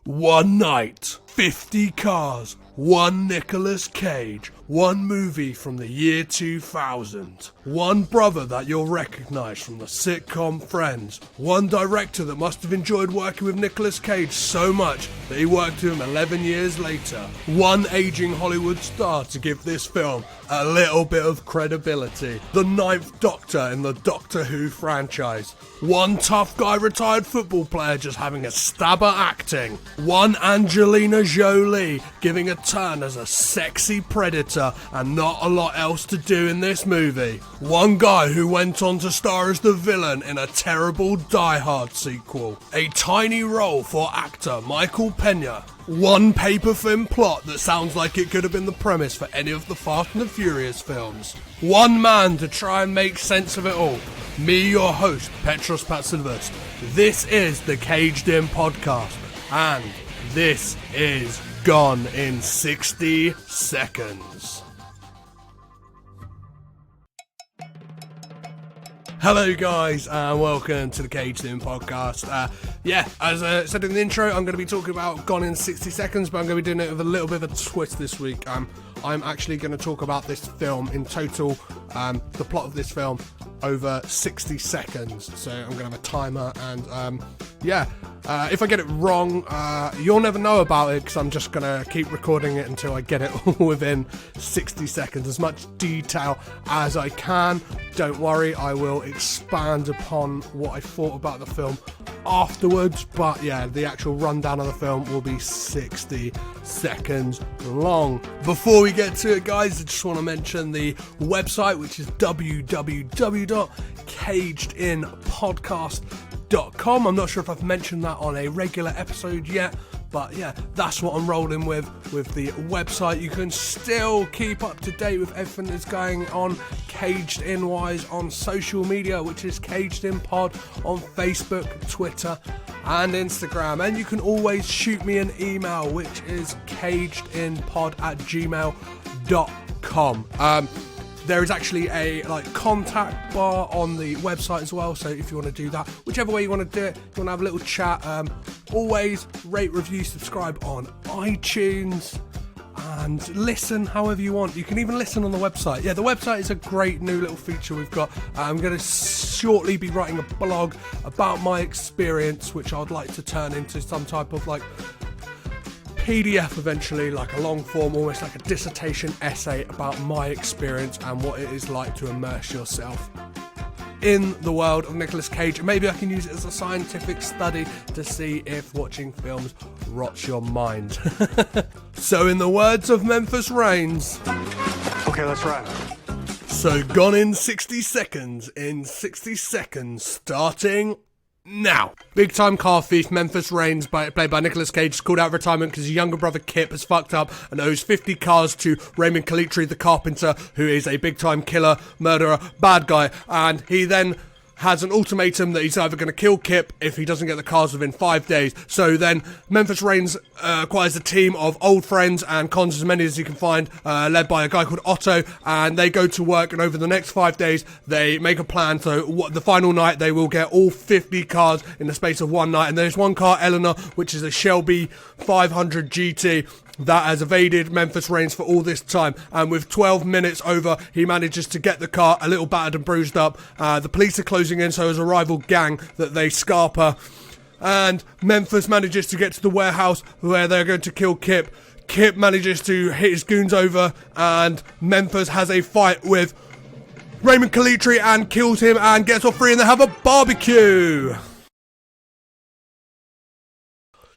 One night, 50 cars, one Nicolas Cage, one movie from the year 2000, one brother that you'll recognise from the sitcom Friends, one director that must have enjoyed working with Nicolas Cage so much that he worked with him 11 years later, one ageing Hollywood star to give this film a little bit of credibility, the ninth Doctor in the Doctor Who franchise, one tough guy retired football player just having a stab at acting, one Angelina Jolie giving a turn as a sexy predator and not a lot else to do in this movie, one guy who went on to star as the villain in a terrible Die Hard sequel, a tiny role for actor Michael Pena, one paper-thin plot that sounds like it could have been the premise for any of the Fast and the Furious films, one man to try and make sense of it all. Me, your host, Petros Patsilvers. This is the Caged In podcast, and this is Gone in 60 Seconds. Hello guys, and welcome to the Caged In podcast. As I said in the intro, I'm going to be talking about Gone in 60 Seconds, but I'm going to be doing it with a little bit of a twist this week. I'm actually going to talk about this film in total, the plot of this film, over 60 seconds. So I'm going to have a timer, and if I get it wrong, you'll never know about it, because I'm just going to keep recording it until I get it all within 60 seconds. As much detail as I can. Don't worry, I will expand upon what I thought about the film afterwards, but yeah, the actual rundown of the film will be 60 seconds long. Before we get to it, guys, I just want to mention the website, which is www.cagedinpodcast.com. I'm not sure if I've mentioned that on a regular episode yet, but yeah, that's what I'm rolling with the website. You can still keep up to date with everything that's going on Caged In wise on social media, which is Caged In Pod on Facebook, Twitter and Instagram. And you can always shoot me an email, which is cagedinpod@gmail.com. There is actually a contact bar on the website as well, so if you want to do that, whichever way you want to do it, you want to have a little chat, always rate, review, subscribe on iTunes, and listen however you want. You can even listen on the website. Yeah, the website is a great new little feature we've got. I'm going to shortly be writing a blog about my experience, which I'd like to turn into some type of PDF eventually, like a long form, almost like a dissertation essay about my experience and what it is like to immerse yourself in the world of Nicolas Cage. Maybe I can use it as a scientific study to see if watching films rots your mind. So in the words of Memphis Reigns, okay, let's run. So Gone in 60 Seconds, starting now. Big time car thief Memphis Reigns, played by Nicolas Cage, is called out of retirement because his younger brother Kip has fucked up and owes 50 cars to Raymond Calitri, the carpenter, who is a big time killer, murderer, bad guy, and he then has an ultimatum that he's either going to kill Kip if he doesn't get the cars within 5 days. So then Memphis Reigns acquires a team of old friends and cons, as many as he can find, led by a guy called Otto, and they go to work, and over the next 5 days they make a plan. So the final night they will get all 50 cars in the space of one night, and there's one car, Eleanor, which is a Shelby 500 GT, that has evaded Memphis Reigns for all this time, and with 12 minutes over, he manages to get the car a little battered and bruised up. The police are closing in, so as a rival gang that they scarper, and Memphis manages to get to the warehouse where they're going to kill Kip. Kip manages to hit his goons over, and Memphis has a fight with Raymond Calitri and kills him and gets off free, and they have a barbecue.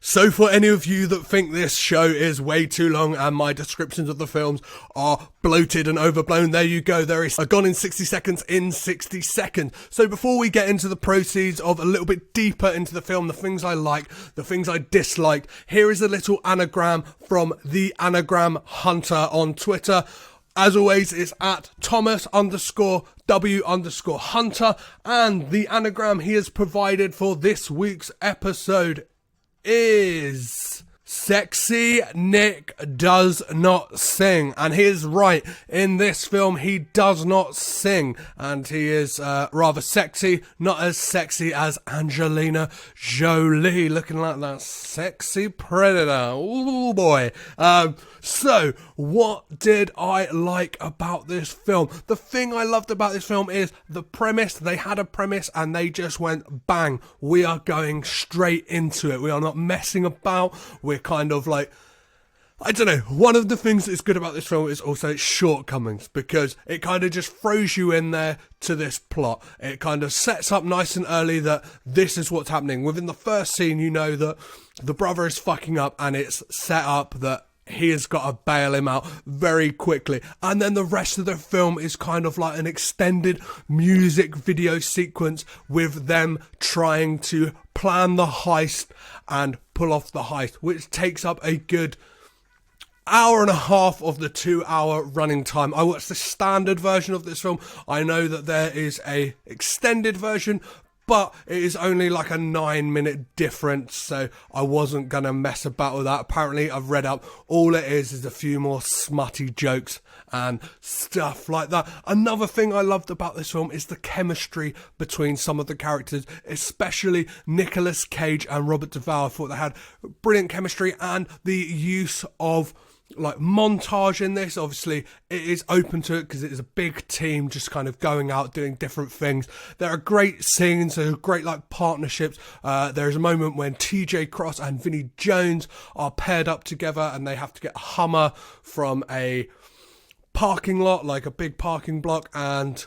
So for any of you that think this show is way too long and my descriptions of the films are bloated and overblown, there you go. There is a Gone in 60 Seconds in 60 seconds. So before we get into the proceeds of a little bit deeper into the film, the things I like, the things I dislike, here is a little anagram from the Anagram Hunter on Twitter. As always, it's at Thomas_W_Hunter, and the anagram he has provided for this week's episode is Sexy Nick does not sing, and he is right. In this film, he does not sing, and he is rather sexy, not as sexy as Angelina Jolie, looking like that sexy predator. Ooh boy. So, what did I like about this film? The thing I loved about this film is the premise. They had a premise and they just went, bang, we are going straight into it. We are not messing about. We're kind of like, I don't know, one of the things that's good about this film is also its shortcomings, because it kind of just throws you in there to this plot. It kind of sets up nice and early that this is what's happening. Within the first scene, you know that the brother is fucking up, and it's set up that he has got to bail him out very quickly. And then the rest of the film is kind of like an extended music video sequence with them trying to plan the heist and pull off the heist, which takes up a good hour and a half of the 2-hour running time. I watched the standard version of this film. I know that there is a extended version, but it is only like a 9-minute difference, so I wasn't going to mess about with that. Apparently, I've read up, all it is a few more smutty jokes and stuff like that. Another thing I loved about this film is the chemistry between some of the characters, especially Nicolas Cage and Robert Duvall. I thought they had brilliant chemistry, and the use of like montage in this. Obviously it is open to it because it is a big team just kind of going out doing different things. There are great scenes, there are great like partnerships. There is a moment when TJ Cross and Vinnie Jones are paired up together and they have to get a Hummer from a parking lot, like a big parking block, and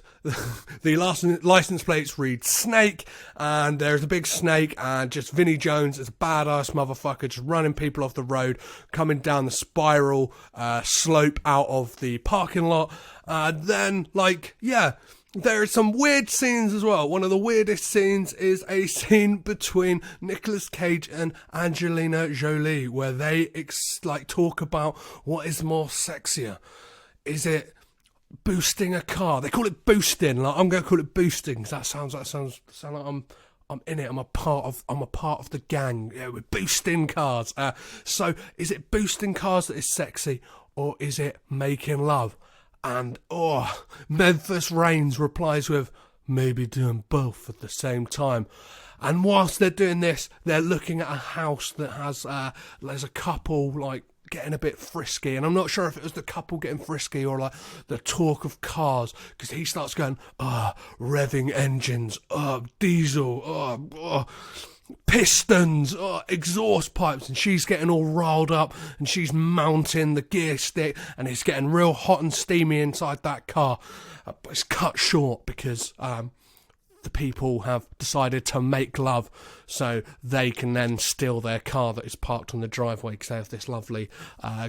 the license plates read Snake, and there's a big snake, and just Vinnie Jones is a badass motherfucker just running people off the road, coming down the spiral slope out of the parking lot. Then like, yeah, there are some weird scenes as well. One of the weirdest scenes is a scene between Nicolas Cage and Angelina Jolie, where they talk about what is more sexier. Is it boosting a car? They call it boosting. Like, I'm going to call it boosting because that sounds like I'm in it. I'm a part of the gang. Yeah, we're boosting cars. So is it boosting cars that is sexy, or is it making love? And Memphis Reigns replies with, maybe doing both at the same time. And whilst they're doing this, they're looking at a house that has there's a couple like getting a bit frisky, and I'm not sure if it was the couple getting frisky or like the talk of cars, because he starts going, revving engines, diesel, pistons, exhaust pipes, and she's getting all riled up and she's mounting the gear stick, and it's getting real hot and steamy inside that car. But it's cut short because the people have decided to make love so they can then steal their car that is parked on the driveway, because they have this lovely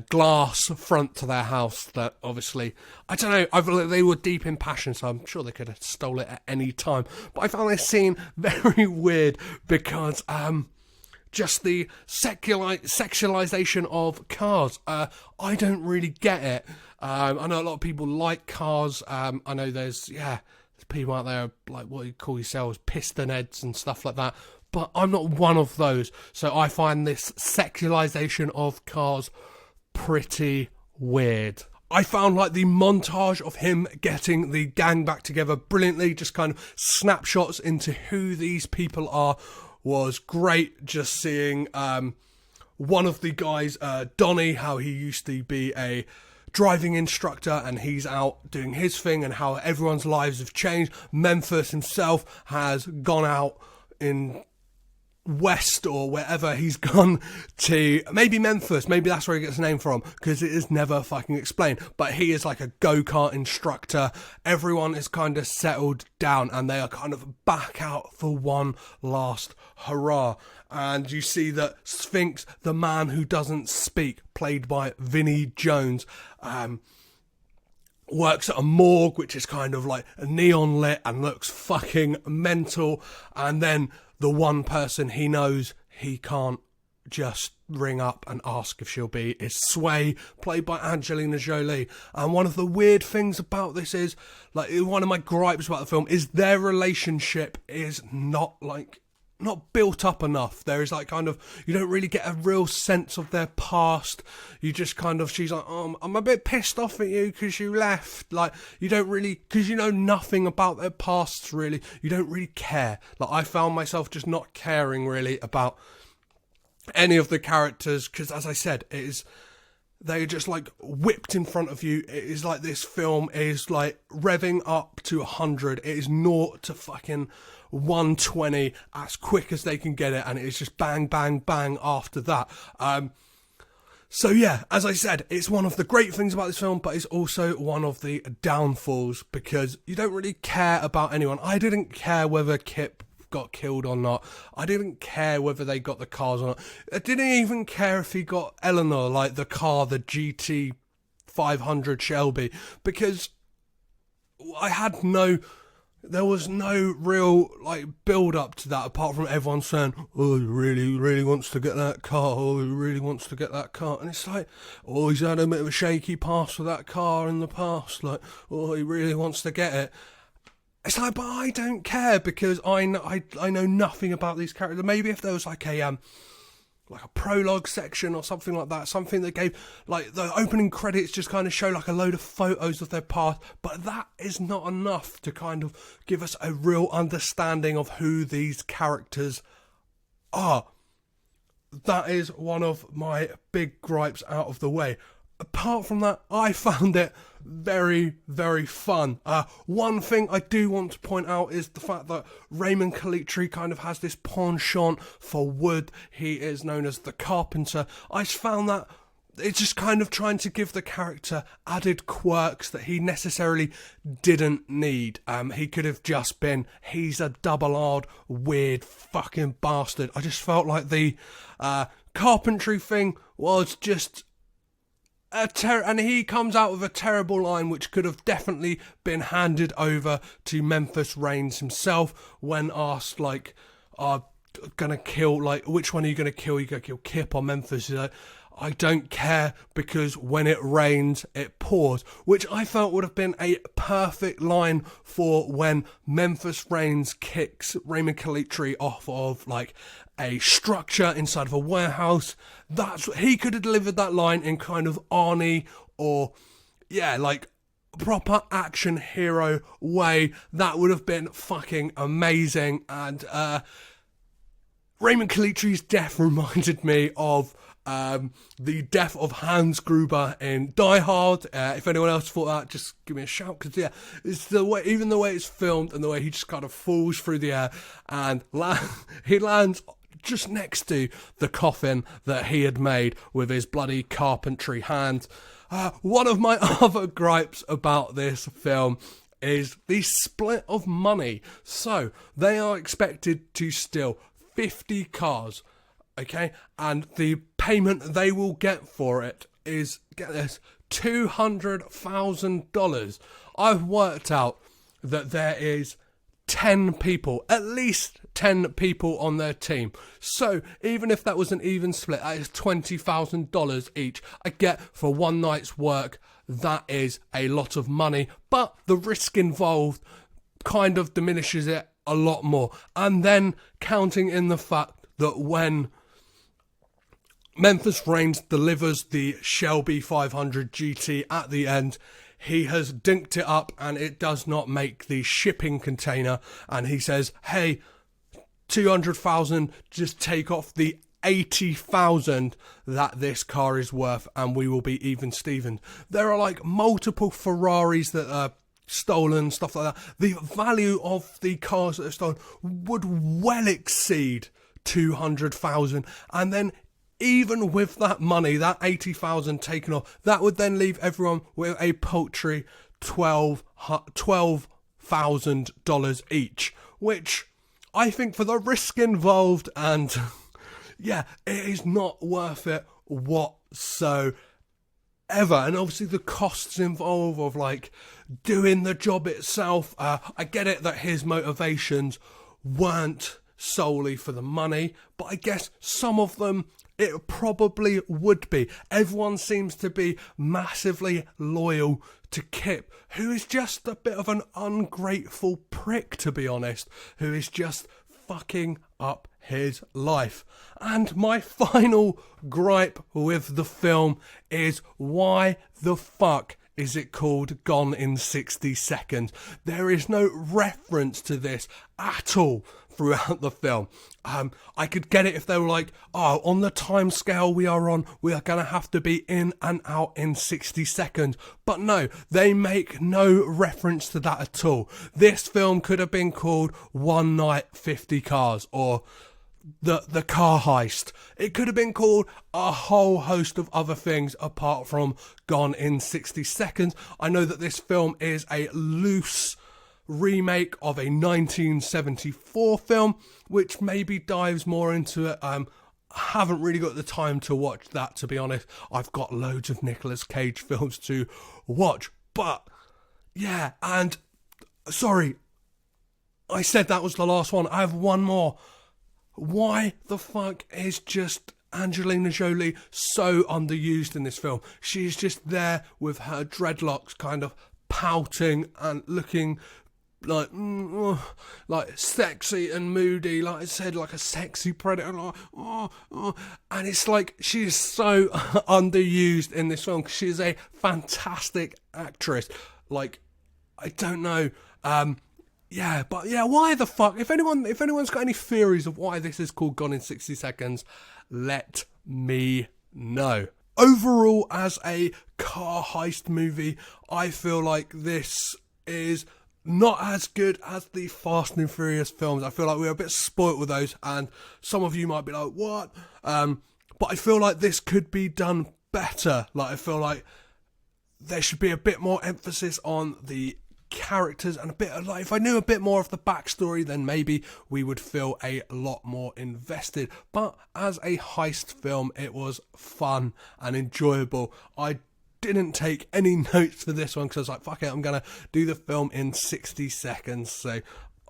glass front to their house that obviously, I don't know, they were deep in passion, so I'm sure they could have stole it at any time. But I found this scene very weird because just the sexualization of cars, I don't really get it. I know a lot of people like cars. I know there's people out there like what you call yourselves piston heads and stuff like that, but I'm not one of those, so I find this sexualization of cars pretty weird. I found like the montage of him getting the gang back together brilliantly, just kind of snapshots into who these people are, was great. Just seeing one of the guys, Donnie, how he used to be a driving instructor and he's out doing his thing, and how everyone's lives have changed. Memphis himself has gone out in west or wherever he's gone to, maybe Memphis, maybe that's where he gets his name from, because it is never fucking explained, but he is like a go-kart instructor. Everyone is kind of settled down and they are kind of back out for one last hurrah. And you see that Sphinx, the man who doesn't speak, played by Vinnie Jones, works at a morgue, which is kind of like neon lit and looks fucking mental. And then the one person he knows he can't just ring up and ask if she'll be is Sway, played by Angelina Jolie. And one of the weird things about this is, like, one of my gripes about the film is their relationship is not like not built up enough. There is like kind of, you don't really get a real sense of their past. You just kind of, she's like, oh, I'm a bit pissed off at you because you left. Like, you don't really, because you know nothing about their pasts really. You don't really care. Like, I found myself just not caring really about any of the characters, because as I said, they're just like whipped in front of you. It is like this film is like revving up to 100. It is 0 to fucking 120 as quick as they can get it, and it is just bang, bang, bang after that. So yeah, as I said, it's one of the great things about this film, but it's also one of the downfalls, because you don't really care about anyone. I didn't care whether Kip got killed or not. I didn't care whether they got the cars or not. I didn't even care if he got Eleanor, like the car, the GT 500 Shelby, because there was no real like build up to that, apart from everyone saying, oh, he really wants to get that car, oh, he really wants to get that car. And it's like, oh, he's had a bit of a shaky past with that car in the past, like, oh, he really wants to get it. It's like, but I don't care, because I know nothing about these characters. Maybe if there was like a prologue section or something like that, something that gave, like, the opening credits just kind of show like a load of photos of their past, but that is not enough to kind of give us a real understanding of who these characters are. That is one of my big gripes out of the way. Apart from that, I found it very, very fun. One thing I do want to point out is the fact that Raymond Calitri kind of has this penchant for wood. He is known as the Carpenter. I just found that it's just kind of trying to give the character added quirks that he necessarily didn't need. He could have just been, he's a double-R weird fucking bastard. I just felt like the carpentry thing was just and he comes out with a terrible line which could have definitely been handed over to Memphis Reigns himself when asked, like, gonna kill, like, which one are you gonna kill? You gonna kill Kip or Memphis? He's like, I don't care, because when it rains, it pours, which I felt would have been a perfect line for when Memphis Reigns kicks Raymond Calitri off of, like, a structure inside of a warehouse. He could have delivered that line in kind of Arnie or, yeah, like, proper action hero way. That would have been fucking amazing. And Raymond Calitri's death reminded me of the death of Hans Gruber in Die Hard. If anyone else thought that, just give me a shout, because yeah, it's the way, even the way it's filmed and the way he just kind of falls through the air and he lands just next to the coffin that he had made with his bloody carpentry hand. One of my other gripes about this film is the split of money. So they are expected to steal 50 cars, okay, and the payment they will get for it is, get this, $200,000. I've worked out that there is 10 people, at least 10 people on their team. So even if that was an even split, that is $20,000 each. I get for one night's work, that is a lot of money, but the risk involved kind of diminishes it a lot more. And then counting in the fact that when Memphis Reigns delivers the Shelby 500 GT at the end, he has dinked it up and it does not make the shipping container, and he says, hey, 200,000, just take off the 80,000 that this car is worth and we will be even Steven. There are like multiple Ferraris that are stolen, stuff like that. The value of the cars that are stolen would well exceed 200,000, and then even with that money, that 80,000 taken off, that would then leave everyone with a paltry $12,000 each, which I think for the risk involved, and yeah, it is not worth it whatsoever. And obviously the costs involved of like doing the job itself. I get it that his motivations weren't solely for the money, but I guess some of them it probably would be. Everyone seems to be massively loyal to Kip, who is just a bit of an ungrateful prick, to be honest, who is just fucking up his life. And my final gripe with the film is, why the fuck is it called Gone in 60 Seconds? There is no reference to this at all throughout the film. I could get it if they were like, oh, on the time scale we are on, we are going to have to be in and out in 60 seconds. But no, they make no reference to that at all. This film could have been called One Night 50 Cars, or the car heist. It could have been called a whole host of other things apart from Gone in 60 Seconds. I know that this film is a loose remake of a 1974 film, which maybe dives more into it. I haven't really got the time to watch that, to be honest. I've got loads of Nicolas Cage films to watch. But yeah, and sorry, I said that was the last one. I have one more. Why the fuck is just Angelina Jolie so underused in this film? She's just there with her dreadlocks kind of pouting and looking like sexy and moody, like I said, like a sexy predator, and it's like she is so underused in this film because she is a fantastic actress. Like, I don't know, but why the fuck? If anyone's got any theories of why this is called Gone in 60 Seconds, let me know. Overall, as a car heist movie, I feel like this is not as good as the Fast and Furious films. I feel like we're a bit spoilt with those, and some of you might be like, what? But I feel like this could be done better. Like, I feel like there should be a bit more emphasis on the characters, and a bit of, like, if I knew a bit more of the backstory, then maybe we would feel a lot more invested. But as a heist film, it was fun and enjoyable. I didn't take any notes for this one because I was like, fuck it, I'm gonna do the film in 60 seconds, so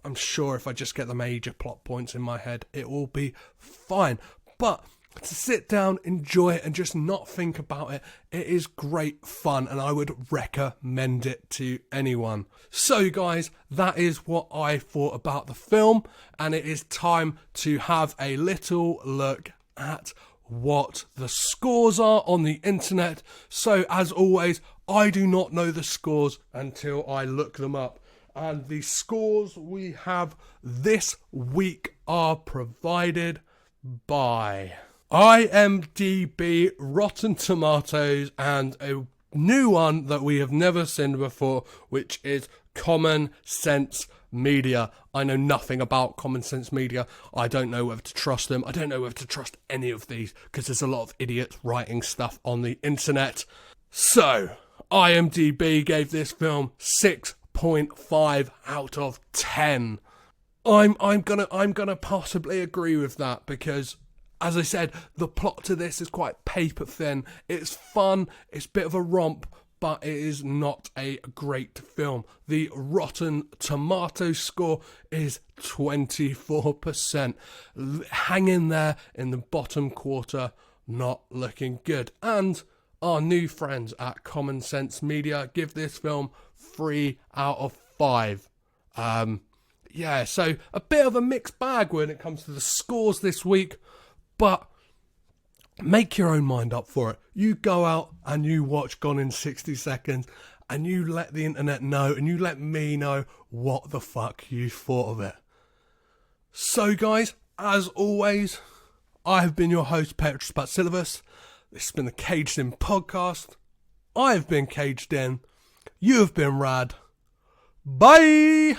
I'm sure if I just get the major plot points in my head, it will be fine. But to sit down, enjoy it, and just not think about it, it is great fun, and I would recommend it to anyone. So guys, that is what I thought about the film, and it is time to have a little look at what the scores are on the internet. So as always, I do not know the scores until I look them up, and the scores we have this week are provided by IMDb, Rotten Tomatoes, and a new one that we have never seen before, which is Common Sense Media. I know nothing about Common Sense Media. I don't know whether to trust them. I don't know whether to trust any of these because there's a lot of idiots writing stuff on the internet. So, IMDb gave this film 6.5 out of 10. I'm gonna possibly agree with that because, as I said, the plot to this is quite paper thin. It's fun, it's a bit of a romp, but it is not a great film. The Rotten Tomatoes score is 24%. Hanging there in the bottom quarter, not looking good. And our new friends at Common Sense Media give this film 3 out of 5. So a bit of a mixed bag when it comes to the scores this week, but make your own mind up for it. You go out and you watch Gone in 60 Seconds and you let the internet know and you let me know what the fuck you thought of it. So guys, as always, I have been your host, Petrus Patsilivus. This has been the Caged In podcast. I have been caged in. You have been rad. Bye!